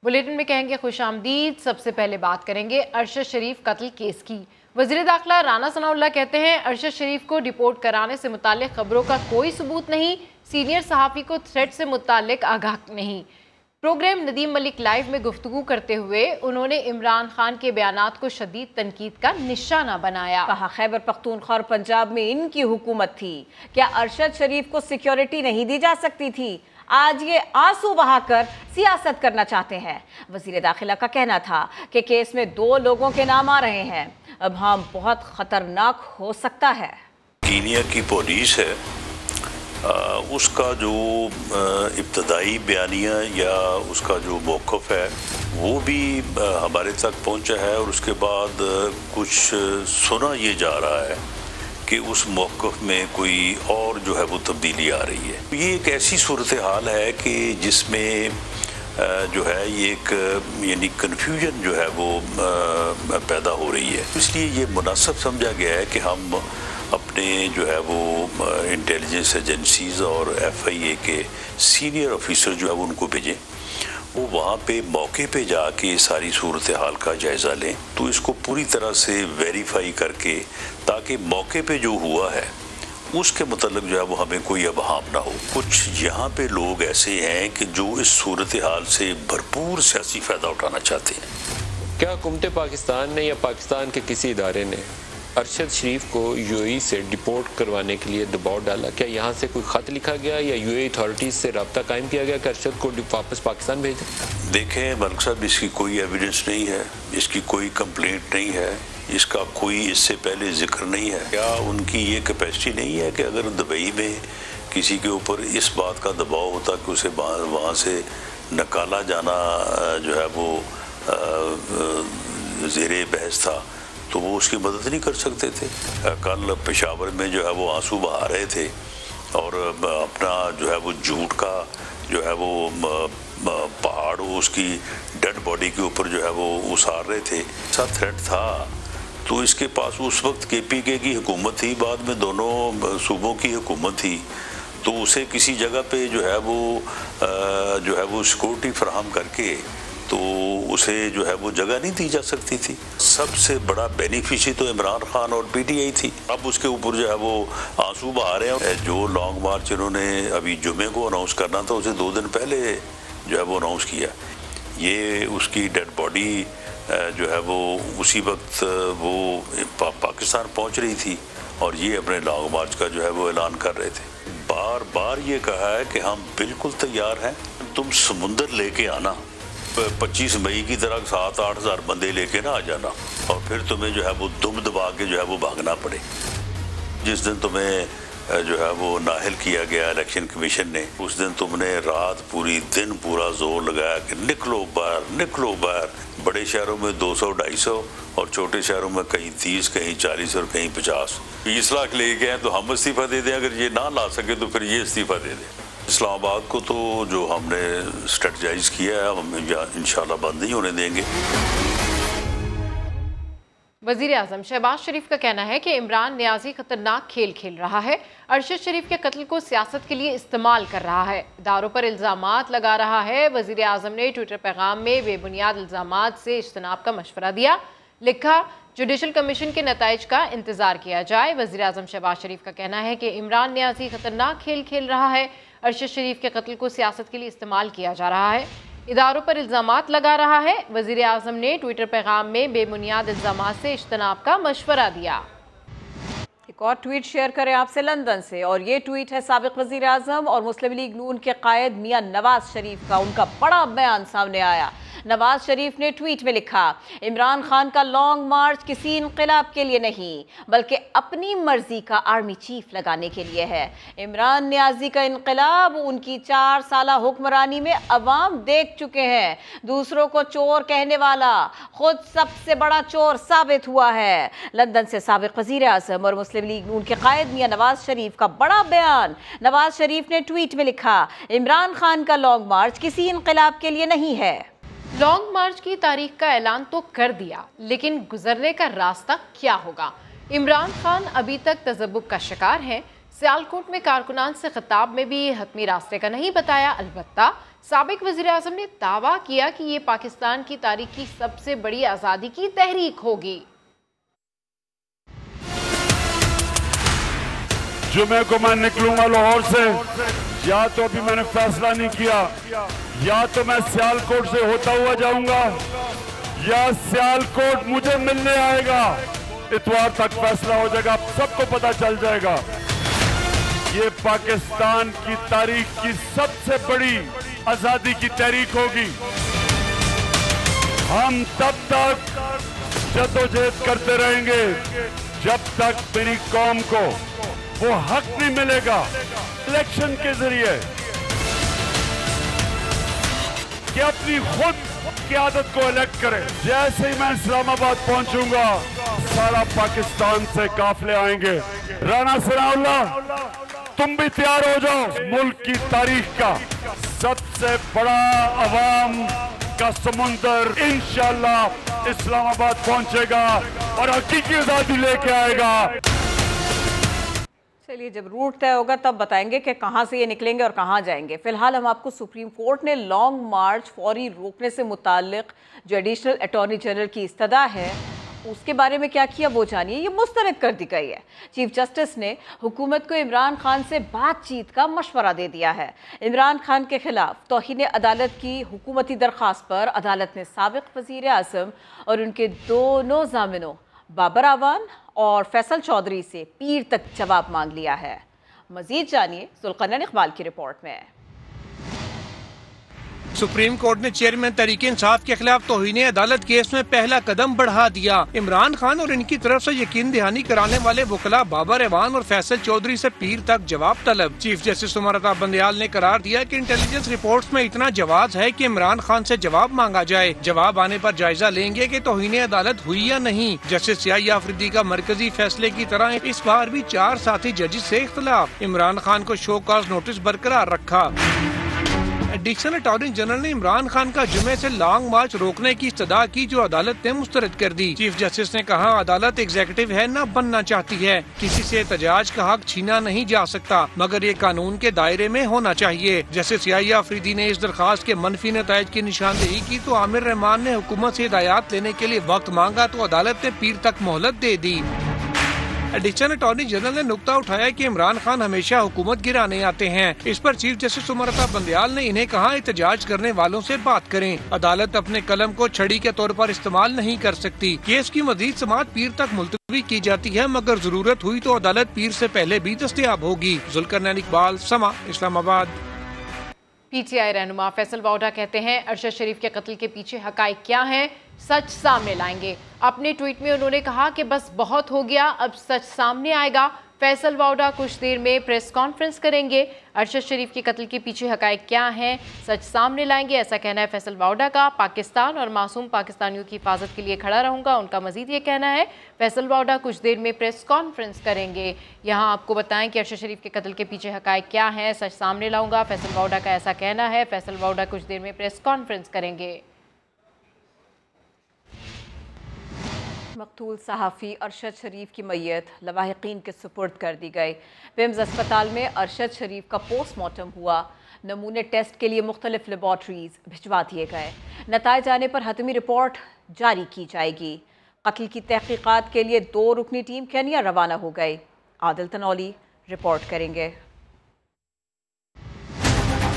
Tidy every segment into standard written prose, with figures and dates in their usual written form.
Bulletin میں کہیں گے خوش آمدید۔ سب سے پہلے بات کریں گے ارشد شریف قتل کیس کی۔ وزیر داخلہ رانا ثناء اللہ کہتے ہیں ارشد شریف کو ڈیپورٹ کرانے سے متعلق خبروں کا کوئی ثبوت نہیں، سینئر صحافی کو تھریٹ سے متعلق آگاہ نہیں۔ پروگرام ندیم ملک لائیو میں گفتگو کرتے ہوئے انہوں نے عمران خان کے بیانات کو شدید تنقید کا نشانہ بنایا۔ کہا خیبر پختونخوا اور پنجاب میں ان کی حکومت تھی، کیا ارشد شریف کو سیکیورٹی نہیں دی جا سکتی تھی؟ آج یہ آنسو بہا کر سیاست کرنا چاہتے ہیں۔ وزیر داخلہ کا کہنا تھا کہ کیس میں 2 لوگوں کے نام آ رہے ہیں، اب ہم بہت خطرناک ہو سکتا ہے۔ کینیا کی پولیس ہے، اس کا جو ابتدائی بیانیہ یا اس کا جو موقف ہے وہ بھی ہمارے تک پہنچا ہے، اور اس کے بعد کچھ سنا یہ جا رہا ہے کہ اس موقف میں کوئی اور جو ہے وہ تبدیلی آ رہی ہے۔ یہ ایک ایسی صورتحال ہے کہ جس میں جو ہے یہ ایک یعنی کنفیوژن جو ہے وہ پیدا ہو رہی ہے، اس لیے یہ مناسب سمجھا گیا ہے کہ ہم اپنے جو ہے وہ انٹیلیجنس ایجنسیز اور ایف آئی اے کے سینئر آفیسر جو ہے وہ ان کو بھیجیں، وہ وہاں پہ موقع پہ جا کے ساری صورتحال کا جائزہ لیں، تو اس کو پوری طرح سے ویریفائی کر کے تاکہ موقع پہ جو ہوا ہے اس کے متعلق جو ہے وہ ہمیں کوئی ابہام نہ ہو۔ کچھ یہاں پہ لوگ ایسے ہیں کہ جو اس صورتحال سے بھرپور سیاسی فائدہ اٹھانا چاہتے ہیں۔ کیا حکومت پاکستان نے یا پاکستان کے کسی ادارے نے ارشد شریف کو یو اے ای سے ڈیپورٹ کروانے کے لیے دباؤ ڈالا؟ کیا یہاں سے کوئی خط لکھا گیا یا یو اے ای اتھارٹیز سے رابطہ قائم کیا گیا کہ ارشد کو واپس پاکستان بھیجیں؟ دیکھیں ملک صاحب، اس کی کوئی ایویڈنس نہیں ہے، اس کی کوئی کمپلینٹ نہیں ہے، اس کا کوئی اس سے پہلے ذکر نہیں ہے۔ کیا ان کی یہ کیپیسٹی نہیں ہے کہ اگر دبئی میں کسی کے اوپر اس بات کا دباؤ ہوتا کہ اسے وہاں سے نکالا جانا جو ہے وہ زیر بحث تھا تو وہ اس کی مدد نہیں کر سکتے تھے؟ کل پشاور میں جو ہے وہ آنسو بہا رہے تھے اور اپنا جو ہے وہ جھوٹ کا جو ہے وہ پہاڑ اس کی ڈیڈ باڈی کے اوپر جو ہے وہ اسار رہے تھے۔ ایسا تھریٹ تھا تو اس کے پاس اس وقت کے پی کے کی حکومت تھی، بعد میں دونوں صوبوں کی حکومت تھی، تو اسے کسی جگہ پہ جو ہے وہ سیکورٹی فراہم کر کے تو اسے جو ہے وہ جگہ نہیں دی جا سکتی تھی۔ سب سے بڑا بینیفیشری تو عمران خان اور پی ٹی آئی تھی، اب اس کے اوپر جو ہے وہ آنسو بہا رہے ہیں۔ جو لانگ مارچ انہوں نے ابھی جمعے کو اناؤنس کرنا تھا اسے 2 دن پہلے جو ہے وہ اناؤنس کیا۔ یہ اس کی ڈیڈ باڈی جو ہے وہ اسی وقت وہ پاکستان پہنچ رہی تھی اور یہ اپنے لانگ مارچ کا جو ہے وہ اعلان کر رہے تھے۔ بار بار یہ کہا ہے کہ ہم بالکل تیار ہیں، تم سمندر لے کے آنا، 25 مئی کی طرح 7-8 ہزار بندے لے کے نہ آ جانا اور پھر تمہیں جو ہے وہ دم دبا کے جو ہے وہ بھاگنا پڑے۔ جس دن تمہیں جو ہے وہ نااہل کیا گیا الیکشن کمیشن نے، اس دن تم نے رات پوری دن پورا زور لگایا کہ نکلو باہر نکلو باہر۔ بڑے شہروں میں 200-250 اور چھوٹے شہروں میں کہیں 30 کہیں 40 اور کہیں 50۔ 20 لاکھ لے گئے ہیں تو ہم استعفیٰ دے دیں، اگر یہ نہ لا سکے تو پھر یہ استعفیٰ دے دیں۔ اسلام آباد کو تو جو ہم نے اسٹریٹجائز کیا ہے ہم انشاءاللہ بند نہیں ہونے دیں گے۔ وزیر اعظم شہباز شریف کا کہنا ہے کہ عمران نیازی خطرناک کھیل کھیل رہا ہے، ارشد شریف کے قتل کو سیاست کے لیے استعمال کر رہا ہے، اداروں پر الزامات لگا رہا ہے۔ وزیر اعظم نے ٹویٹر پیغام میں بے بنیاد الزامات سے اجتناب کا مشورہ دیا، لکھا جوڈیشل کمیشن کے نتائج کا انتظار کیا جائے۔ وزیر اعظم شہباز شریف کا کہنا ہے کہ عمران نیازی خطرناک کھیل کھیل رہا ہے، ارشد شریف کے قتل کو سیاست کے لیے استعمال کیا جا رہا ہے، اداروں پر الزامات لگا رہا ہے۔ وزیر اعظم نے ٹویٹر پیغام میں بے بنیاد الزامات سے اجتناب کا مشورہ دیا۔ ایک اور ٹویٹ شیئر کریں آپ سے لندن سے، اور یہ ٹویٹ ہے سابق وزیر اعظم اور مسلم لیگ نون کے قائد میاں نواز شریف کا۔ ان کا بڑا بیان سامنے آیا۔ نواز شریف نے ٹویٹ میں لکھا، عمران خان کا لانگ مارچ کسی انقلاب کے لیے نہیں بلکہ اپنی مرضی کا آرمی چیف لگانے کے لیے ہے۔ عمران نیازی کا انقلاب ان کی 4 سالہ حکمرانی میں عوام دیکھ چکے ہیں۔ دوسروں کو چور کہنے والا خود سب سے بڑا چور ثابت ہوا ہے۔ لندن سے سابق وزیر اعظم اور مسلم لیگ نون کے قائد میاں نواز شریف کا بڑا بیان۔ نواز شریف نے ٹویٹ میں لکھا، عمران خان کا لانگ مارچ کسی انقلاب کے لیے نہیں ہے۔ لانگ مارچ کی تاریخ کا اعلان تو کر دیا، لیکن گزرنے کا راستہ کیا ہوگا؟ عمران خان ابھی تک تذبذب کا شکار ہیں، सियालकोट में कारकुनान से खिताब में भी हतमी रास्ते का नहीं बताया। अलबत्ता साबिक वज़ीर आज़म ने दावा किया कि ये पाकिस्तान की तारीख की सबसे बड़ी आज़ादी की तहरीक होगी। जुमे को मैं निकलूंगा लाहौर से, या तो अभी मैंने फैसला नहीं किया, या तो मैं सियालकोट से होता हुआ जाऊंगा या सियालकोट मुझे मिलने आएगा। इतवार तक फैसला हो जाएगा, सबको पता चल जाएगा। ये पाकिस्तान की तारीख की सबसे बड़ी आजादी की तहरीक होगी। हम तब तक जद्दोजहद करते रहेंगे जब तक मेरी कौम को वो हक नहीं मिलेगा इलेक्शन के जरिए कि अपनी खुद क़यादत को इलेक्ट करे। जैसे ही मैं इस्लामाबाद पहुंचूंगा, सारा पाकिस्तान से काफिले आएंगे। राना सनाउल्लाह, तुम भी तैयार हो जाओ। मुल्क की तारीख का सबसे बड़ा अवाम का समुंदर इंशाअल्लाह इस्लामाबाद पहुंचेगा और हकीकी आजादी लेके आएगा। चलिए, जब रूट तय होगा तब बताएंगे कि कहां से ये निकलेंगे और कहां जाएंगे। फिलहाल हम आपको सुप्रीम कोर्ट ने लॉन्ग मार्च फौरी रोकने से मुताल्लिक जो एडिशनल अटॉर्नी जनरल की इस्तदा है उसके बारे में क्या किया वो जानिए। ये मुस्तरद कर दी गई है। चीफ जस्टिस ने हुकूमत को इमरान खान से बातचीत का मशवरा दे दिया है। इमरान खान के खिलाफ तौहीन अदालत की हुकूमती दरख्वास्त पर अदालत ने साबिक वज़ीर आज़म और उनके दोनों जामिनों बाबर आवान और फैसल चौधरी से पीर तक जवाब मांग लिया है। मजीद जानिए जुल्करनैन इकबाल की रिपोर्ट में। सुप्रीम कोर्ट ने चेयरमैन तहरीक इंसाफ के खिलाफ तौहीन अदालत केस में पहला कदम बढ़ा दिया। इमरान खान और इनकी तरफ से यकीन दहानी कराने वाले वकला बाबर अवान और फैसल चौधरी से पीर तक जवाब तलब। चीफ जस्टिस उमर अता बंदयाल ने करार दिया कि इंटेलिजेंस रिपोर्ट्स में इतना जवाज है कि इमरान खान से जवाब मांगा जाए। जवाब आने पर जायजा लेंगे कि तौहीन अदालत हुई या नहीं। जस्टिस याह्या अफरीदी का मरकजी फैसले की तरह इस बार भी 4 साथी जजेस से इख्तलाफ। इमरान खान को शो कॉज नोटिस बरकरार रखा। एडिशनल अटॉर्नी जनरल ने इमरान खान का जुमे से लॉन्ग मार्च रोकने की इस्तदा की, जो अदालत ने मुस्तरद कर दी। चीफ जस्टिस ने कहा, अदालत एग्जीक्यूटिव है, न बनना चाहती है। किसी से एहतजाज का हक छीना नहीं जा सकता, मगर ये कानून के दायरे में होना चाहिए। जस्टिस याह्या अफरीदी ने इस दरखास्त के मनफी नताइज की निशानदेही की तो आमिर रहमान ने हुकूमत से हिदायत लेने के लिए वक्त मांगा तो अदालत ने पीर तक मोहलत दे दी। एडिशनल अटॉर्नी जनरल ने नुक्ता उठाया कि इमरान खान हमेशा हुकूमत गिराने आते हैं। इस पर चीफ जस्टिस उमर अता बंदयाल ने इन्हें कहा, एहतजाज करने वालों से बात करें। अदालत अपने कलम को छड़ी के तौर पर इस्तेमाल नहीं कर सकती। केस की मजीद समाअत पीर तक मुलतवी की जाती है, मगर जरूरत हुई तो अदालत पीर से पहले भी दस्तयाब होगी। जुल्करनैन इकबाल, समा, इस्लामाबाद। PTI रहनुमा फैसल वाउडा कहते हैं, अरशद शरीफ के कत्ल के पीछे हकाइक क्या हैं, सच सामने लाएंगे। अपने ट्वीट में उन्होंने कहा कि बस बहुत हो गया, अब सच सामने आएगा। फैसल वाउडा कुछ देर में प्रेस कॉन्फ्रेंस करेंगे। अरशद शरीफ के कत्ल के पीछे हकाइक क्या हैं, सच सामने लाएंगे, ऐसा कहना है फैसल वाउडा का। पाकिस्तान और मासूम पाकिस्तानियों की हिफाजत के लिए खड़ा रहूंगा, उनका मजीद ये कहना है। फैसल वाउडा कुछ देर में प्रेस कॉन्फ्रेंस करेंगे। यहाँ आपको बताएं कि अरशद शरीफ के कत्ल के पीछे हकाइक क्या हैं, सच सामने लाऊंगा, फैसल वाउडा का ऐसा कहना है। फैसल वाउडा कुछ देर में प्रेस कॉन्फ्रेंस करेंगे। मकतूल सहाफ़ी अरशद शरीफ की मैयत लवाहिकीन के सुपुर्द कर दी गई। पिम्स अस्पताल में अरशद शरीफ का पोस्टमार्टम हुआ। नमूने टेस्ट के लिए मुख्तलिफ लेबॉर्ट्रीज भिजवा दिए गए। नताइज आने पर हतमी रिपोर्ट जारी की जाएगी। कत्ल की तहकीकात के लिए 2 रुकनी टीम केन्या रवाना हो गई। आदिल तनौली रिपोर्ट करेंगे।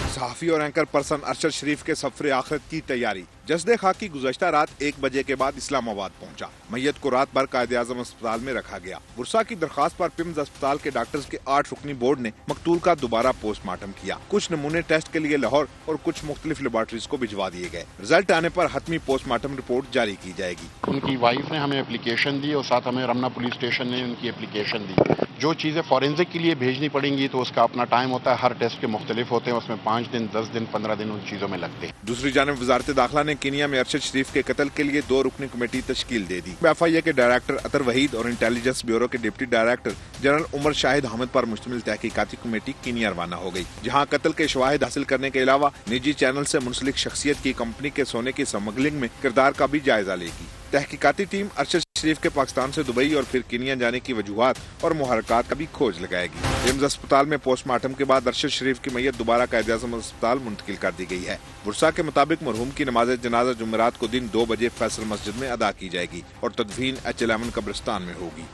सहाफ़ी और एंकर पर्सन अरशद शरीफ के सफर आखिरत की तैयारी। जस्दे खाकी गुज़श्ता रात 1 बजे के बाद इस्लामाबाद पहुंचा। मैयत को रात भर कायदे आज़म अस्पताल में रखा गया। बुरसा की दरखास्त पर पिम्स अस्पताल के डॉक्टर्स के 8 रुकनी बोर्ड ने मकतूल का दोबारा पोस्टमार्टम किया। कुछ नमूने टेस्ट के लिए लाहौर और कुछ मुख्तलिफ लेबॉर्ट्रीज को भिजवा दिए गए। रिजल्ट आने पर हतमी पोस्टमार्टम रिपोर्ट जारी की जाएगी। उनकी वाइफ ने हमें एप्लीकेशन दी और साथ हमें रमना पुलिस स्टेशन ने उनकी एप्लीकेशन दी। जो चीज़ें फॉरेंसिक के लिए भेजनी पड़ेंगी तो उसका अपना टाइम होता है, हर टेस्ट के मुख्तलिफ होते हैं, उसमें 5 दिन 10 दिन 15 दिन उन चीज़ों में लगते हैं। दूसरी जानिब वजारत दाखिला ने केन्या में अरशद शरीफ के कत्ल के लिए 2 रुकनी कमेटी तश्कील दे दी। FIA के डायरेक्टर अतर वहीद और इंटेलिजेंस ब्यूरो के deputy director general Umar Shahid Ahmed पर मुश्तमिल तहकीकाती कमेटी केन्या रवाना हो गई, जहाँ कत्ल के शवाहिद हासिल करने के अलावा निजी चैनल से मुंसलिक शख्सियत की कंपनी के सोने की स्मगलिंग में किरदार का भी जायजा लेगी। तहकीकाती टीम अरशद शरीफ के पाकिस्तान से दुबई और फिर कीनिया जाने की वजूहात और मुहरकात का भी खोज लगाएगी। रिम्स अस्पताल में पोस्टमार्टम के बाद अरशद शरीफ की मैयत दोबारा कायद-ए-आज़म अस्पताल मुंतकिल कर दी गई है। बुरसा के मुताबिक मरहूम की नमाज जनाजा जुमेरात को दिन 2 बजे फैसल मस्जिद में अदा की जाएगी और तदफीन एच-11 कब्रिस्तान में होगी।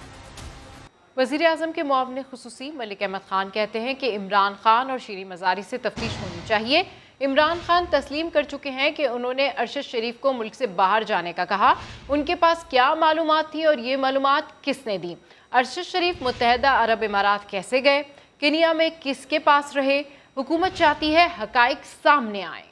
वज़ीर आज़म के मुआविन खुसूसी मलिक अहमद खान कहते हैं कि इमरान खान और शीरी मज़ारी से तफ्तीश होनी चाहिए। इमरान खान तस्लीम कर चुके हैं कि उन्होंने अरशद शरीफ को मुल्क से बाहर जाने का कहा। उनके पास क्या मालूमात थी और ये मालूमात किसने दी? अरशद शरीफ मुत्तहदा अरब इमारात कैसे गए? कीनिया में किसके पास रहे? हुकूमत चाहती है हकाइक सामने आए।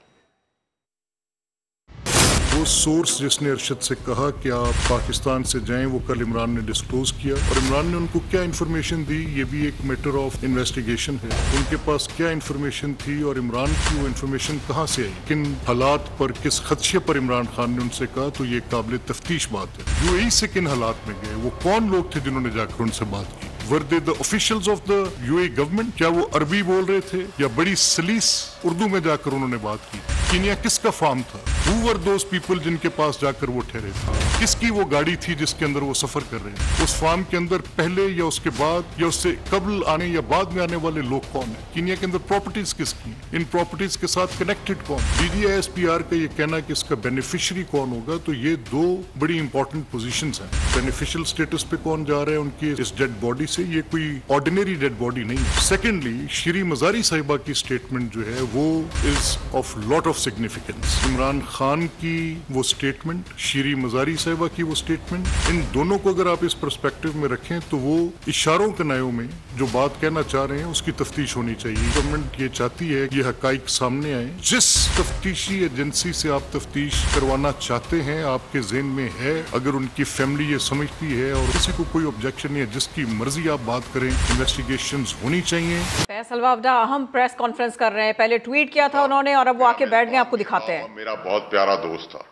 वो सोर्स जिसने अरशद से कहा कि आप पाकिस्तान से जाएं, वो कल इमरान ने डिस्क्लोज किया और इमरान ने उनको क्या इन्फॉर्मेशन दी, ये भी एक मैटर ऑफ इन्वेस्टिगेशन है। उनके पास क्या इन्फॉर्मेशन थी और इमरान की वो इन्फॉर्मेशन कहाँ से आई, किन हालात पर, किस खदशे पर इमरान खान ने उनसे कहा, तो ये काबिल तफ्तीश बात है। यूएई से किन हालात में गए, वो कौन लोग थे जिन्होंने जाकर उनसे बात की? Were they the officials of the UAE government? क्या वो अरबी बोल रहे थे या बड़ी सलीस उर्दू में जाकर उन्होंने बात की? कीनिया किसका फार्म था? Who were those people जिनके पास जाकर वो ठहरे थे? किसकी वो गाड़ी थी जिसके अंदर वो सफर कर रहे हैं? उस फार्म के अंदर पहले या उसके बाद या उससे कबल आने या बाद में आने वाले लोग कौन है? कीनिया के अंदर प्रॉपर्टीज किसकी? इन प्रॉपर्टीज के साथ कनेक्टेड कौन? DGISPR का ये कहना कि इसका बेनिफिशियरी कौन होगा, तो ये दो बड़ी इंपॉर्टेंट पोजीशंस हैं। बेनिफिशियल स्टेटस पे कौन जा रहा है उनकी इस डेड बॉडी से, ये कोई ऑर्डिनरी डेड बॉडी नहीं है। सेकेंडली, शीरी मज़ारी साहिबा की स्टेटमेंट जो है वो is of lot of significance. Imran Khan की वो स्टेटमेंट, शीरी मज़ारी साहिबा की वो स्टेटमेंट, इन दोनों को अगर आप इस पर्सपेक्टिव में रखें तो वो इशारों के नयों में जो बात कहना चाह रहे हैं उसकी तफ्तीश होनी चाहिए। गवर्नमेंट ये चाहती है कि ये हकाइक सामने आए। जिस तफ्तीशी एजेंसी से आप तफ्तीश करवाना चाहते हैं आपके ज़हन में है, अगर उनकी फैमिली ये समझती है और किसी को कोई ऑब्जेक्शन नहीं है, जिसकी मर्जी आप बात करें, इन्वेस्टिगेशंस होनी चाहिए। फैसल वावडा अहम प्रेस कॉन्फ्रेंस कर रहे हैं, पहले ट्वीट किया था उन्होंने और अब वो आके बैठ गए, आपको दिखाते हैं। मेरा बहुत प्यारा दोस्त था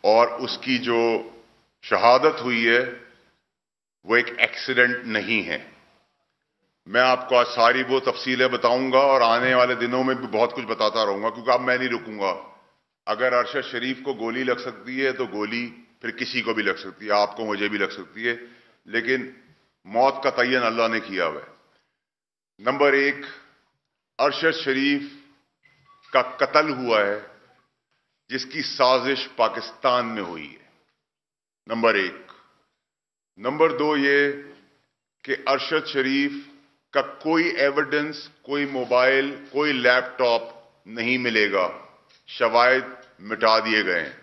और उसकी जो शहादत हुई है वो एक एक्सीडेंट नहीं है। मैं आपको आज सारी वो तफसीलें बताऊंगा और आने वाले दिनों में भी बहुत कुछ बताता रहूंगा, क्योंकि अब मैं नहीं रुकूंगा। अगर अरशद शरीफ को गोली लग सकती है तो गोली फिर किसी को भी लग सकती है, आपको, मुझे भी लग सकती है, लेकिन मौत का तयन अल्लाह ने किया हुआ है। नंबर एक, अरशद शरीफ का कत्ल हुआ है जिसकी साजिश पाकिस्तान में हुई है, नंबर एक। नंबर दो ये कि अरशद शरीफ का कोई एविडेंस, कोई मोबाइल, कोई लैपटॉप नहीं मिलेगा, शवाहिद मिटा दिए गए हैं।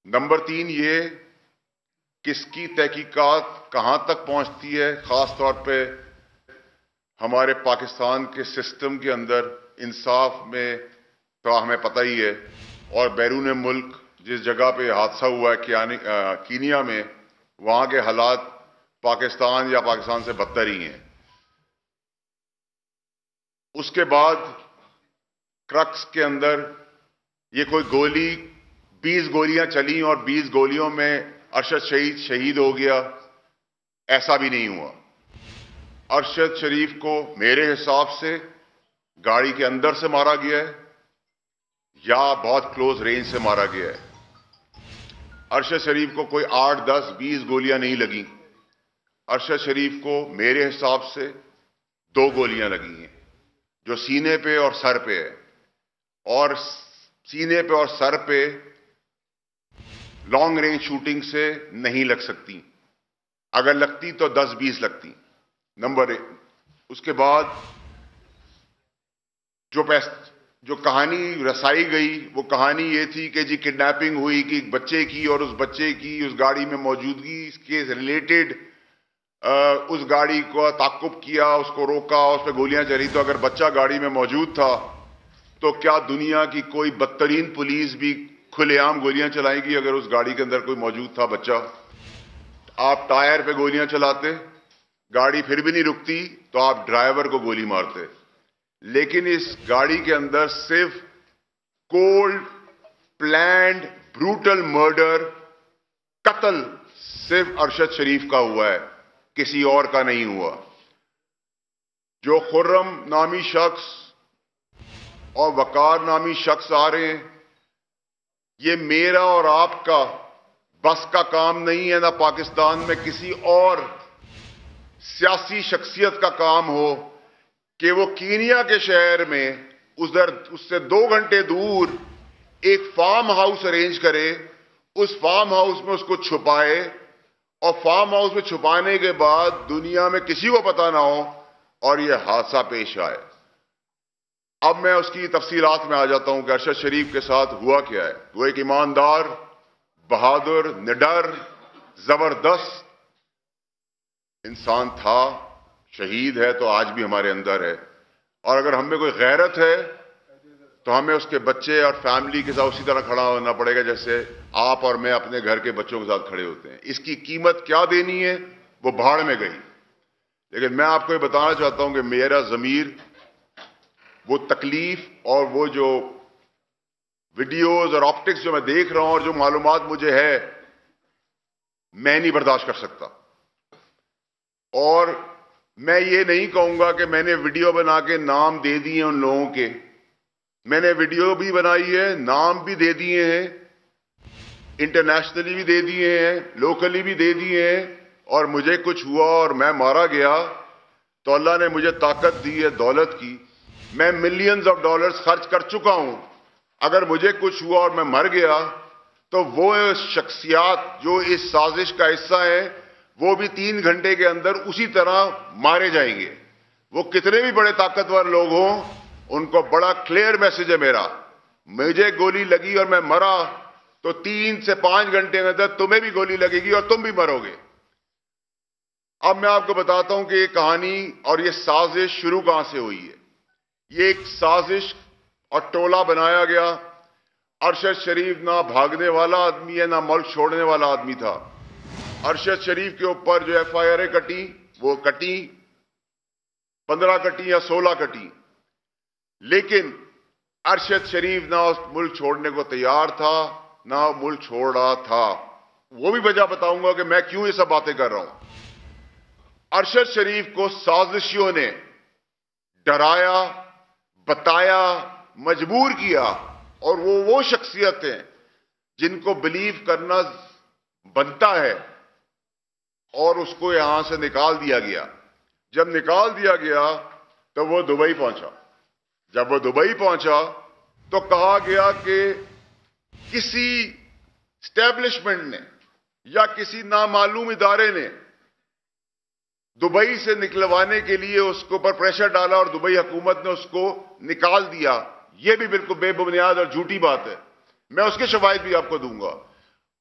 नंबर तीन ये किसकी तहकीकात कहां तक पहुंचती है, खास तौर पे हमारे पाकिस्तान के सिस्टम के अंदर इंसाफ में तो हमें पता ही है, और बैरून मुल्क जिस जगह पे हादसा हुआ है कीनिया में, वहां के हालात पाकिस्तान या पाकिस्तान से बदतर ही हैं। उसके बाद क्रक्स के अंदर ये कोई गोली, 20 गोलियां चली और 20 गोलियों में अरशद शहीद हो गया, ऐसा भी नहीं हुआ। अरशद शरीफ को मेरे हिसाब से गाड़ी के अंदर से मारा गया है या बहुत क्लोज रेंज से मारा गया है। अरशद शरीफ को कोई 8, 10, 20 गोलियां नहीं लगी। अरशद शरीफ को मेरे हिसाब से 2 गोलियां लगी हैं, जो सीने पे और सर पे है, और सीने पे और सर पे लॉन्ग रेंज शूटिंग से नहीं लग सकती, अगर लगती तो 10-20 लगती। नंबर एक। उसके बाद जो कहानी रसाई गई, वो कहानी ये थी कि जी किडनैपिंग हुई कि बच्चे की, और उस बच्चे की उस गाड़ी में मौजूदगी के रिलेटेड उस गाड़ी को ताक़ुब किया, उसको रोका, उस पर गोलियां चली। तो अगर बच्चा गाड़ी में मौजूद था तो क्या दुनिया की कोई बदतरीन पुलिस भी खुलेआम गोलियां चलाएगी अगर उस गाड़ी के अंदर कोई मौजूद था बच्चा? आप टायर पे गोलियां चलाते, गाड़ी फिर भी नहीं रुकती, तो आप ड्राइवर को गोली मारते। लेकिन इस गाड़ी के अंदर सिर्फ कोल्ड प्लान्ड ब्रूटल मर्डर, कत्ल सिर्फ अरशद शरीफ का हुआ है, किसी और का नहीं हुआ। जो खुर्रम नामी शख्स और वकार नामी शख्स आ रहे हैं, ये मेरा और आपका बस का काम नहीं है, ना पाकिस्तान में किसी और सियासी शख्सियत का काम हो कि वो कीनिया के शहर में उससे 2 घंटे दूर एक फार्म हाउस अरेंज करे, उस फार्म हाउस में उसको छुपाए और फार्म हाउस में छुपाने के बाद दुनिया में किसी को पता ना हो और यह हादसा पेश आए। अब मैं उसकी तफसीलात में आ जाता हूं कि अरशद शरीफ के साथ हुआ क्या है। वो एक ईमानदार, बहादुर, निडर, जबरदस्त इंसान था, शहीद है तो आज भी हमारे अंदर है। और अगर हमें कोई गैरत है तो हमें उसके बच्चे और फैमिली के साथ उसी तरह खड़ा होना पड़ेगा जैसे आप और मैं अपने घर के बच्चों के साथ खड़े होते हैं। इसकी कीमत क्या देनी है वो भाड़ में गई। लेकिन मैं आपको ये बताना चाहता हूं कि मेरा ज़मीर वो तकलीफ और वो जो वीडियोस और ऑप्टिक्स जो मैं देख रहा हूं और जो मालूमात मुझे है, मैं नहीं बर्दाश्त कर सकता। और मैं ये नहीं कहूंगा कि मैंने वीडियो बना के नाम दे दिए उन लोगों के। मैंने वीडियो भी बनाई है, नाम भी दे दिए हैं, इंटरनेशनली भी दे दिए हैं, लोकली भी दे दिए हैं। और मुझे कुछ हुआ और मैं मारा गया तो अल्लाह ने मुझे ताकत दी है, दौलत की। मैं मिलियंस ऑफ डॉलर्स खर्च कर चुका हूं। अगर मुझे कुछ हुआ और मैं मर गया तो वो शख्सियात जो इस साजिश का हिस्सा है वो भी 3 घंटे के अंदर उसी तरह मारे जाएंगे। वो कितने भी बड़े ताकतवर लोग हों, उनको बड़ा क्लियर मैसेज है मेरा। मुझे गोली लगी और मैं मरा तो 3 से 5 घंटे के अंदर तुम्हें भी गोली लगेगी और तुम भी मरोगे। अब मैं आपको बताता हूं कि ये कहानी और ये साजिश शुरू कहां से हुई है। ये एक साजिश और टोला बनाया गया। अरशद शरीफ ना भागने वाला आदमी है, ना मुल्क छोड़ने वाला आदमी था। अरशद शरीफ के ऊपर जो FIR कटी वो कटी, 15 कटी या 16 कटी, लेकिन अरशद शरीफ ना उस मुल्क छोड़ने को तैयार था, ना मुल्क छोड़ रहा था। वो भी वजह बताऊंगा कि मैं क्यों ये सब बातें कर रहा हूं। अरशद शरीफ को साजिशियों ने डराया, बताया, मजबूर किया और वो शख्सियत हैं जिनको बिलीव करना बनता है और उसको यहां से निकाल दिया गया। जब निकाल दिया गया तो वो दुबई पहुंचा। जब वो दुबई पहुंचा तो कहा गया कि किसी स्टैब्लिशमेंट ने या किसी नामालूम इदारे ने दुबई से निकलवाने के लिए उसके ऊपर प्रेशर डाला और दुबई हुकूमत ने उसको निकाल दिया। यह भी बिल्कुल बेबुनियाद और झूठी बात है। मैं उसके शवाहिद भी आपको दूंगा।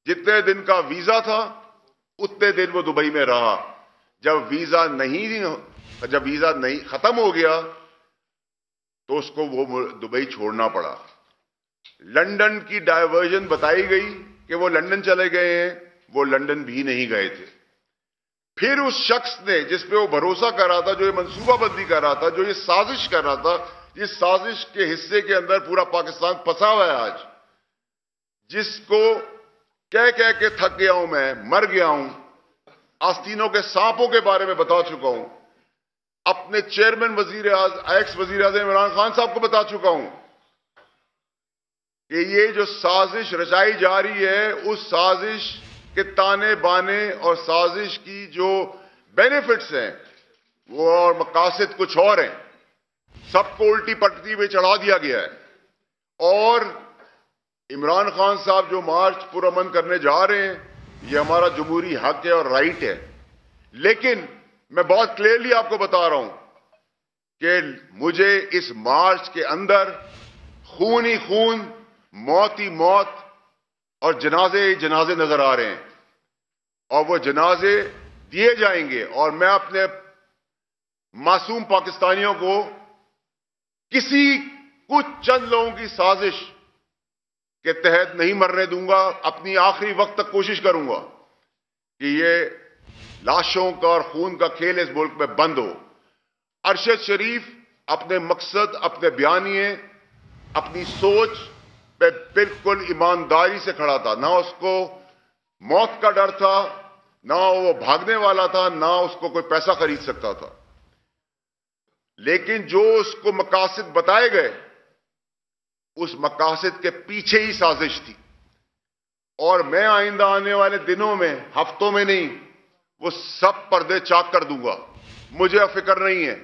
जितने दिन का वीजा था उतने दिन वो दुबई में रहा। जब वीजा नहीं खत्म हो गया तो उसको वो दुबई छोड़ना पड़ा। लंदन की डायवर्जन बताई गई कि वो लंदन चले गए हैं, वो लंदन भी नहीं गए थे। फिर उस शख्स ने जिस पे वो भरोसा कर रहा था, जो ये मंसूबाबंदी कर रहा था, जो ये साजिश कर रहा था, जिस साजिश के हिस्से के अंदर पूरा पाकिस्तान फंसा हुआ है आज, जिसको कह कह के थक गया हूं, मैं मर गया हूं, आस्तीनों के सांपों के बारे में बता चुका हूं, अपने चेयरमैन एक्स वजीर आज़म इमरान खान साहब को बता चुका हूं कि ये जो साजिश रचाई जा रही है, उस साजिश के ताने बाने और साजिश की जो बेनिफिट्स हैं वो और मकासद कुछ और हैं। सबको उल्टी पटरी पे चढ़ा दिया गया है। और इमरान खान साहब जो मार्च पुरअमन करने जा रहे हैं, ये हमारा जमहूरी हक है और राइट है। लेकिन मैं बहुत क्लियरली आपको बता रहा हूं कि मुझे इस मार्च के अंदर खून ही खून, मौत ही मौत और जनाजे ही जनाजे नजर आ रहे हैं और वो जनाजे दिए जाएंगे। और मैं अपने मासूम पाकिस्तानियों को किसी कुछ चंद लोगों की साजिश के तहत नहीं मरने दूंगा। अपनी आखिरी वक्त तक कोशिश करूंगा कि ये लाशों का और खून का खेल इस मुल्क में बंद हो। अरशद शरीफ अपने मकसद, अपने बयानिए, अपनी सोच पे बिल्कुल ईमानदारी से खड़ा था। ना उसको मौत का डर था, ना वो भागने वाला था, ना उसको कोई पैसा खरीद सकता था। लेकिन जो उसको मकासद बताए गए, उस मकासद के पीछे ही साजिश थी اور میں آئندہ آنے والے دنوں میں، ہفتوں میں نہیں، وہ سب پردے چاک کر دوں گا. مجھے فکر نہیں ہے.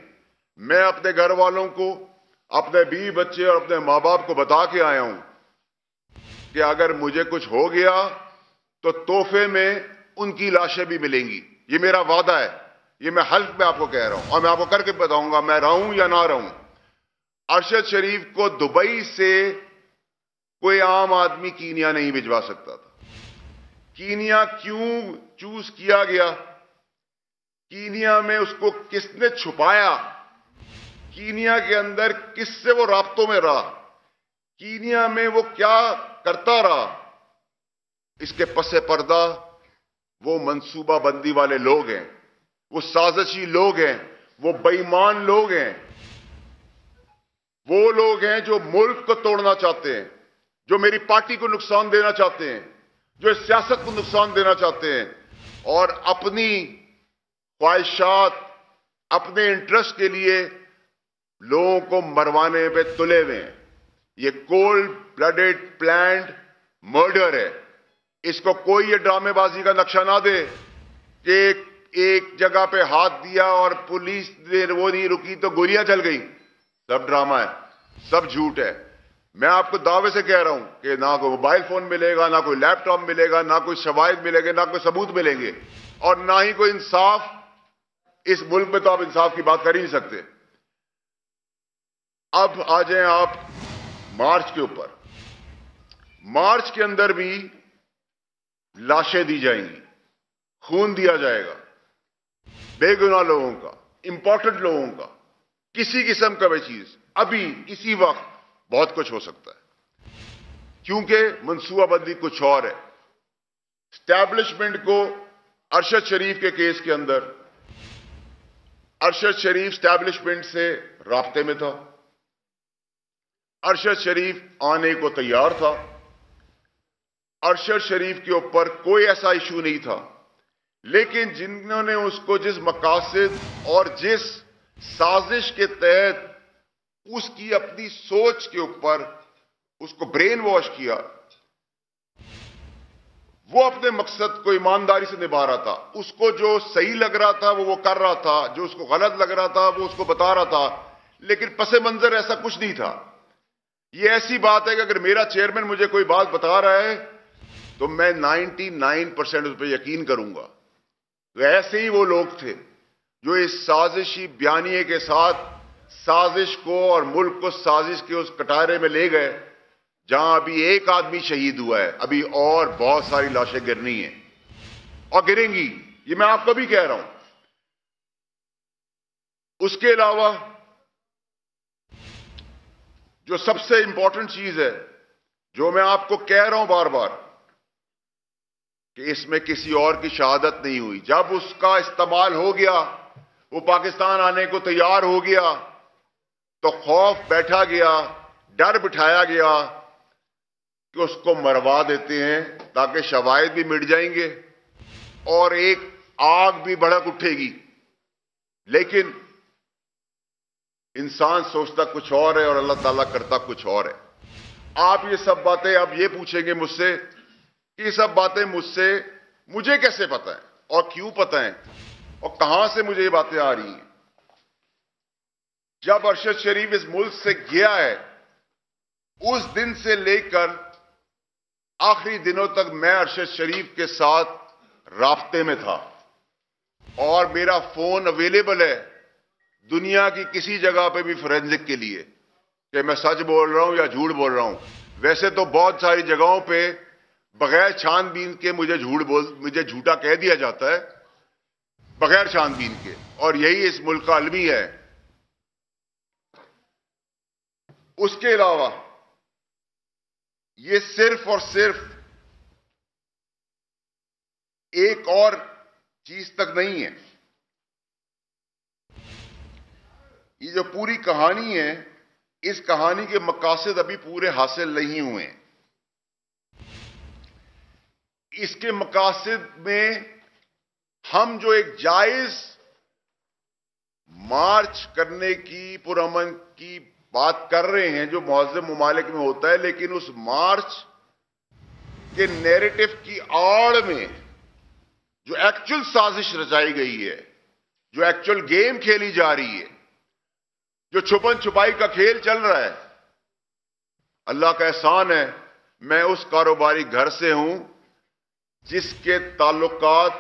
میں اپنے گھر والوں کو، اپنے بیوی بچے اور اپنے ماں باپ کو بتا کے آیا ہوں کہ اگر مجھے کچھ ہو گیا تو تحفے میں ان کی لاشیں بھی ملیں گی. یہ میرا وعدہ ہے. یہ میں حلف میں آپ کو کہہ رہا ہوں، اور میں آپ کو کر کے بتاؤں گا، میں رہوں یا نہ رہوں. ارشد شریف کو دبئی سے کوئی عام آدمی کینیا نہیں بھجوا سکتا تھا. کینیا کیوں چوز کیا گیا؟ کینیا میں اس کو کس نے چھپایا؟ کینیا کے اندر کس سے وہ رابطوں میں رہا؟ کینیا میں وہ کیا کرتا رہا؟ اس کے پس پردہ وہ منصوبہ بندی والے لوگ ہیں، وہ سازشی لوگ ہیں، وہ بے ایمان لوگ ہیں، وہ لوگ ہیں جو ملک کو توڑنا چاہتے ہیں، جو میری پارٹی کو نقصان دینا چاہتے ہیں، جو اس سیاست کو نقصان دینا چاہتے ہیں، اور اپنی خواہشات، اپنے انٹرسٹ کے لیے لوگوں کو مروانے پہ تلے ہوئے ہیں. یہ کولڈ بلڈڈ پلانڈ مرڈر ہے. اس کو کوئی یہ ڈرامے بازی کا نقشہ نہ دے کہ ایک جگہ پہ ہاتھ دیا اور پولیس نے وہ نہیں رکی تو گولیاں چل گئی. سب ڈرامہ ہے، سب جھوٹ ہے. میں آپ کو دعوے سے کہہ رہا ہوں کہ نہ کوئی موبائل فون ملے گا، نہ کوئی لیپ ٹاپ ملے گا، نہ کوئی شواہد ملے گے، نہ کوئی ثبوت ملیں گے، اور نہ ہی کوئی انصاف. اس ملک میں تو آپ انصاف کی بات کر ہی نہیں سکتے. اب آ جائیں آپ مارچ کے اوپر. مارچ کے اندر بھی لاشیں دی جائیں گی، خون دیا جائے گا، بے گناہ لوگوں کا، امپورٹنٹ لوگوں کا. کسی قسم کا بھی چیز ابھی اسی وقت بہت کچھ ہو سکتا ہے، کیونکہ منصوبہ بندی کچھ اور ہے. اسٹیبلشمنٹ کو ارشد شریف کے کیس کے اندر، ارشد شریف اسٹیبلشمنٹ سے رابطے میں تھا، ارشد شریف آنے کو تیار تھا، ارشد شریف کے اوپر کوئی ایسا ایشو نہیں تھا. لیکن جنہوں نے اس کو جس مقاصد اور جس سازش کے تحت اس کی اپنی سوچ کے اوپر اس کو برین واش کیا، وہ اپنے مقصد کو ایمانداری سے نبھا رہا تھا. اس کو جو صحیح لگ رہا تھا وہ کر رہا تھا، جو اس کو غلط لگ رہا تھا وہ اس کو بتا رہا تھا. لیکن پس منظر ایسا کچھ نہیں تھا. یہ ایسی بات ہے کہ اگر میرا چیئرمین مجھے کوئی بات بتا رہا ہے تو میں 99% اس پہ یقین کروں گا. ایسے ہی وہ لوگ تھے جو اس سازشی بیانیے کے ساتھ سازش کو اور ملک کو سازش کے اس کٹارے میں لے گئے جہاں ابھی ایک آدمی شہید ہوا ہے، ابھی اور بہت ساری لاشیں گرنی ہیں اور گریں گی. یہ میں آپ کو بھی کہہ رہا ہوں. اس کے علاوہ جو سب سے امپورٹنٹ چیز ہے، جو میں آپ کو کہہ رہا ہوں بار بار، کہ اس میں کسی اور کی شہادت نہیں ہوئی. جب اس کا استعمال ہو گیا، وہ پاکستان آنے کو تیار ہو گیا، تو خوف بیٹھا گیا، ڈر بٹھایا گیا کہ اس کو مروا دیتے ہیں تاکہ شواہد بھی مٹ جائیں گے اور ایک آگ بھی بھڑک اٹھے گی. لیکن انسان سوچتا کچھ اور ہے اور اللہ تعالیٰ کرتا کچھ اور ہے. آپ یہ سب باتیں اب یہ پوچھیں گے مجھ سے کہ یہ سب باتیں مجھے کیسے پتہ ہیں اور کیوں پتہ ہیں اور کہاں سے مجھے یہ باتیں آ رہی ہیں. جب ارشد شریف اس ملک سے گیا ہے، اس دن سے لے کر آخری دنوں تک میں ارشد شریف کے ساتھ رابطے میں تھا اور میرا فون اویلیبل ہے دنیا کی کسی جگہ پہ بھی فورینزک کے لیے کہ میں سچ بول رہا ہوں یا جھوٹ بول رہا ہوں. ویسے تو بہت ساری جگہوں پہ بغیر چھان بین کے مجھے جھوٹا کہہ دیا جاتا ہے، بغیر چھان بین کے، اور یہی اس ملک کا المی ہے. اس کے علاوہ یہ صرف اور صرف ایک اور چیز تک نہیں ہے. یہ جو پوری کہانی ہے، اس کہانی کے مقاصد ابھی پورے حاصل نہیں ہوئے ہیں. اس کے مقاصد میں ہم جو ایک جائز مارچ کرنے کی، پرامن کی بات کر رہے ہیں جو مہذب ممالک میں ہوتا ہے، لیکن اس مارچ کہ نیریٹو کی آڑ میں جو ایکچول سازش رچائی گئی ہے, جو ایکچول گیم کھیلی جا رہی ہے, جو چھپن چھپائی کا کھیل چل رہا ہے, اللہ کا احسان ہے میں اس کاروباری گھر سے ہوں جس کے تعلقات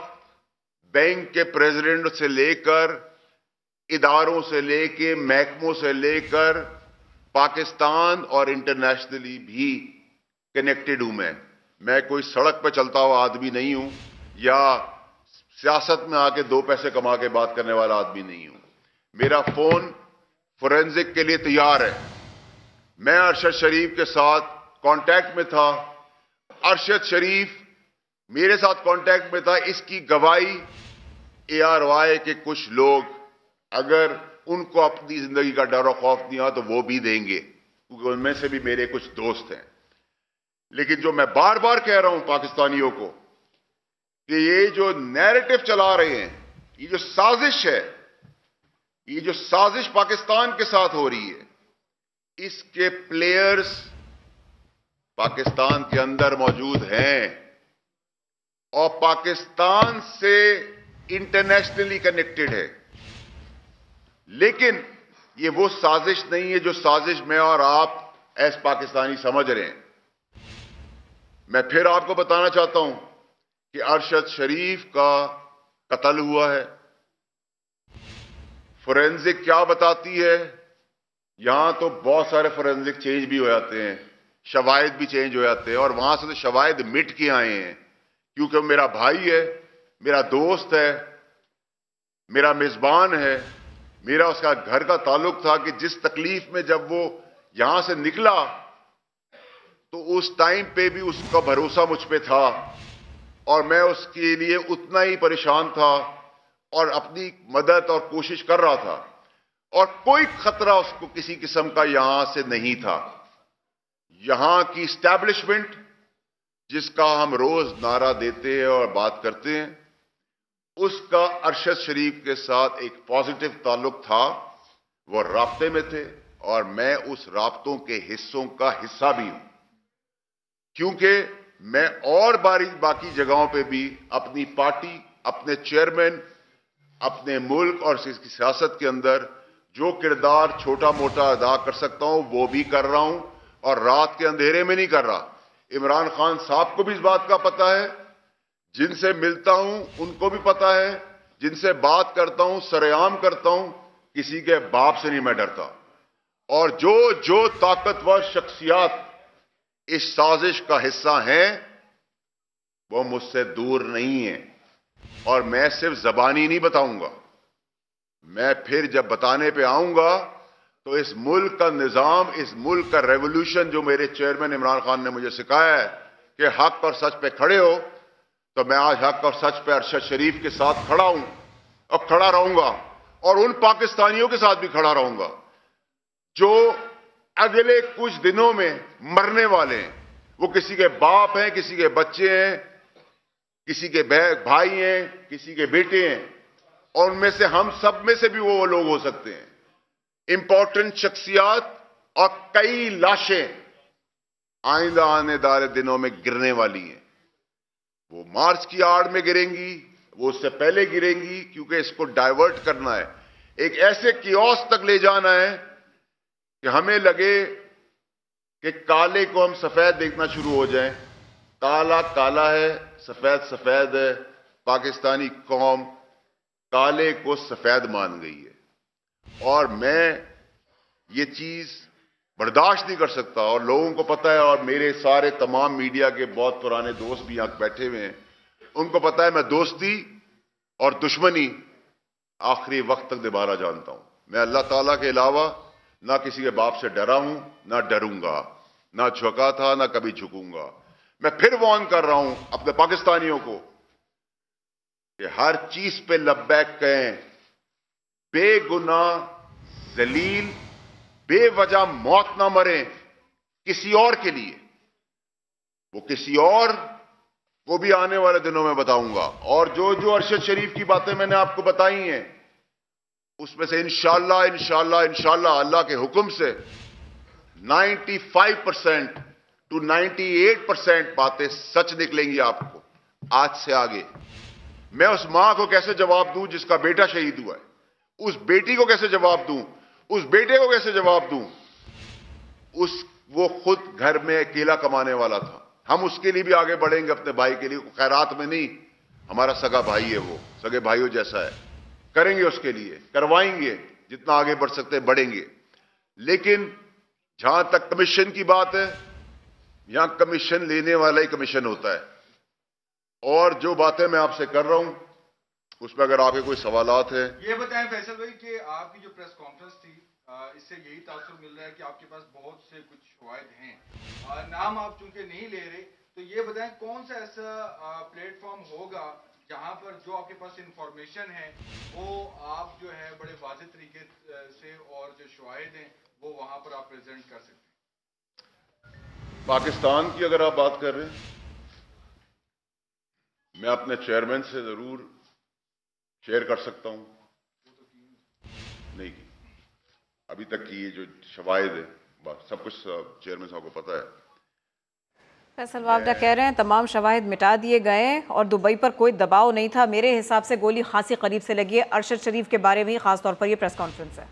بینک کے پریزیڈنٹ سے لے کر, اداروں سے لے کے, محکموں سے لے کر پاکستان اور انٹرنیشنلی بھی کنیکٹڈ ہوں. میں کوئی سڑک پہ چلتا ہوا آدمی نہیں ہوں یا سیاست میں آ کے دو پیسے کما کے بات کرنے والا آدمی نہیں ہوں. میرا فون فورینزک کے لیے تیار ہے. میں ارشد شریف کے ساتھ کانٹیکٹ میں تھا, ارشد شریف میرے ساتھ کانٹیکٹ میں تھا. اس کی گواہی ARY کے کچھ لوگ اگر ان کو اپنی زندگی کا ڈر و خوف نہیں آ تو وہ بھی دیں گے, کیونکہ ان میں سے بھی میرے کچھ دوست ہیں. لیکن جو میں بار بار کہہ رہا ہوں پاکستانیوں کو کہ یہ جو نیریٹو چلا رہے ہیں, یہ جو سازش ہے, یہ جو سازش پاکستان کے ساتھ ہو رہی ہے, اس کے پلیئرز پاکستان کے اندر موجود ہیں اور پاکستان سے انٹرنیشنلی کنیکٹڈ ہے. لیکن یہ وہ سازش نہیں ہے جو سازش میں اور آپ ایس پاکستانی سمجھ رہے ہیں. میں پھر آپ کو بتانا چاہتا ہوں کہ ارشد شریف کا قتل ہوا ہے. فورینزک کیا بتاتی ہے؟ یہاں تو بہت سارے فورینزک چینج بھی ہو جاتے ہیں, شواہد بھی چینج ہو جاتے ہیں, اور وہاں سے تو شواہد مٹ کے آئے ہیں, کیونکہ میرا بھائی ہے, میرا دوست ہے, میرا میزبان ہے, میرا اس کا گھر کا تعلق تھا کہ جس تکلیف میں جب وہ یہاں سے نکلا تو اس ٹائم پہ بھی اس کا بھروسہ مجھ پہ تھا اور میں اس کے لیے اتنا ہی پریشان تھا اور اپنی مدد اور کوشش کر رہا تھا, اور کوئی خطرہ اس کو کسی قسم کا یہاں سے نہیں تھا. یہاں کی اسٹیبلشمنٹ جس کا ہم روز نعرہ دیتے ہیں اور بات کرتے ہیں, اس کا ارشد شریف کے ساتھ ایک پازیٹو تعلق تھا. وہ رابطے میں تھے اور میں اس رابطوں کے حصوں کا حصہ بھی ہوں, کیونکہ میں اور باقی جگہوں پہ بھی اپنی پارٹی, اپنے چیئرمین, اپنے ملک اور اس کی سیاست کے اندر جو کردار چھوٹا موٹا ادا کر سکتا ہوں وہ بھی کر رہا ہوں, اور رات کے اندھیرے میں نہیں کر رہا. عمران خان صاحب کو بھی اس بات کا پتہ ہے, جن سے ملتا ہوں ان کو بھی پتہ ہے, جن سے بات کرتا ہوں سرعام کرتا ہوں, کسی کے باپ سے نہیں میں ڈرتا. اور جو طاقتور شخصیات اس سازش کا حصہ ہیں وہ مجھ سے دور نہیں ہیں, اور میں صرف زبانی نہیں بتاؤں گا. میں پھر جب بتانے پہ آؤں گا تو اس ملک کا نظام, اس ملک کا ریولوشن جو میرے چیئرمین عمران خان نے مجھے سکھایا ہے کہ حق اور سچ پہ کھڑے ہو, تو میں آج حق اور سچ پہ ارشد شریف کے ساتھ کھڑا ہوں اور کھڑا رہوں گا, اور ان پاکستانیوں کے ساتھ بھی کھڑا رہوں گا جو اگلے کچھ دنوں میں مرنے والے ہیں. وہ کسی کے باپ ہیں, کسی کے بچے ہیں, کسی کے بھائی ہیں, کسی کے بیٹے ہیں, اور ان میں سے ہم سب میں سے بھی وہ لوگ ہو سکتے ہیں. امپورٹنٹ شخصیات اور کئی لاشیں آئندہ آنے والے دنوں میں گرنے والی ہیں. وہ مارچ کی آڑ میں گریں گی, وہ اس سے پہلے گریں گی, کیونکہ اس کو ڈائیورٹ کرنا ہے, ایک ایسے کیوس تک لے جانا ہے کہ ہمیں لگے کہ کالے کو ہم سفید دیکھنا شروع ہو جائیں. کالا کالا ہے, سفید سفید ہے. پاکستانی قوم کالے کو سفید مان گئی ہے, اور میں یہ چیز برداشت نہیں کر سکتا. اور لوگوں کو پتہ ہے, اور میرے سارے تمام میڈیا کے بہت پرانے دوست بھی یہاں بیٹھے ہوئے ہیں, ان کو پتہ ہے میں دوستی اور دشمنی آخری وقت تک نبھانا جانتا ہوں. میں اللہ تعالیٰ کے علاوہ نہ کسی کے باپ سے ڈرا ہوں, نہ ڈروں گا, نہ جھکا تھا, نہ کبھی جھکوں گا. میں پھر وارن کر رہا ہوں اپنے پاکستانیوں کو کہ ہر چیز پہ لبیک کہیں, بے گناہ ذلیل بے وجہ موت نہ مریں کسی اور کے لیے. وہ کسی اور کو بھی آنے والے دنوں میں بتاؤں گا. اور جو ارشد شریف کی باتیں میں نے آپ کو بتائی ہیں, اس میں سے انشاءاللہ اللہ کے حکم سے 95% to 98% बातें सच निकलेंगी आपको आज से आगे। मैं उस मां को कैसे जवाब दूं जिसका बेटा शहीद हुआ है? उस बेटी को कैसे जवाब दूं? उस बेटे को कैसे जवाब दूं? वो खुद घर में अकेला कमाने वाला था। हम उसके लिए भी आगे बढ़ेंगे, अपने भाई के लिए, खैरात में नहीं, हमारा सगा भाई है, वो सगे भाइयों जैसा है, करेंगे उसके लिए, करवाएंगे, जितना आगे बढ़ सकते हैं बढ़ेंगे। लेकिन जहां तक कमीशन की बात है, यहां कमीशन लेने वाला ही कमीशन होता है। और जो बातें मैं आपसे कर रहा हूं उसमें अगर आपके कोई सवालात हैं। ये बताएं फैसल भाई कि आपकी जो प्रेस कॉन्फ्रेंस थी, इससे यही तासुर मिल रहा है कि आपके पास बहुत से कुछ शवाहिद हैं, नाम आप चूंकि नहीं ले रहे, तो ये बताएं कौन सा ऐसा प्लेटफॉर्म होगा जहां पर जो आपके पास इंफॉर्मेशन है वो आप जो है बड़े वाज़ेह तरीके से और जो शवाहिद हैं वो वहां पर आप प्रेजेंट कर सकते हैं। पाकिस्तान की अगर आप बात कर रहे हैं, मैं अपने चेयरमैन से जरूर शेयर कर सकता हूं, नहीं की अभी तक की ये जो शवाहिद है सब कुछ चेयरमैन साहब को पता है। फैसल वावडा कह रहे हैं तमाम शवाहिद मिटा दिए गए और दुबई पर कोई दबाव नहीं था। मेरे हिसाब से गोली खासी करीब से लगी है। अरशद शरीफ के बारे में ही खास तौर पर ये प्रेस कॉन्फ्रेंस है।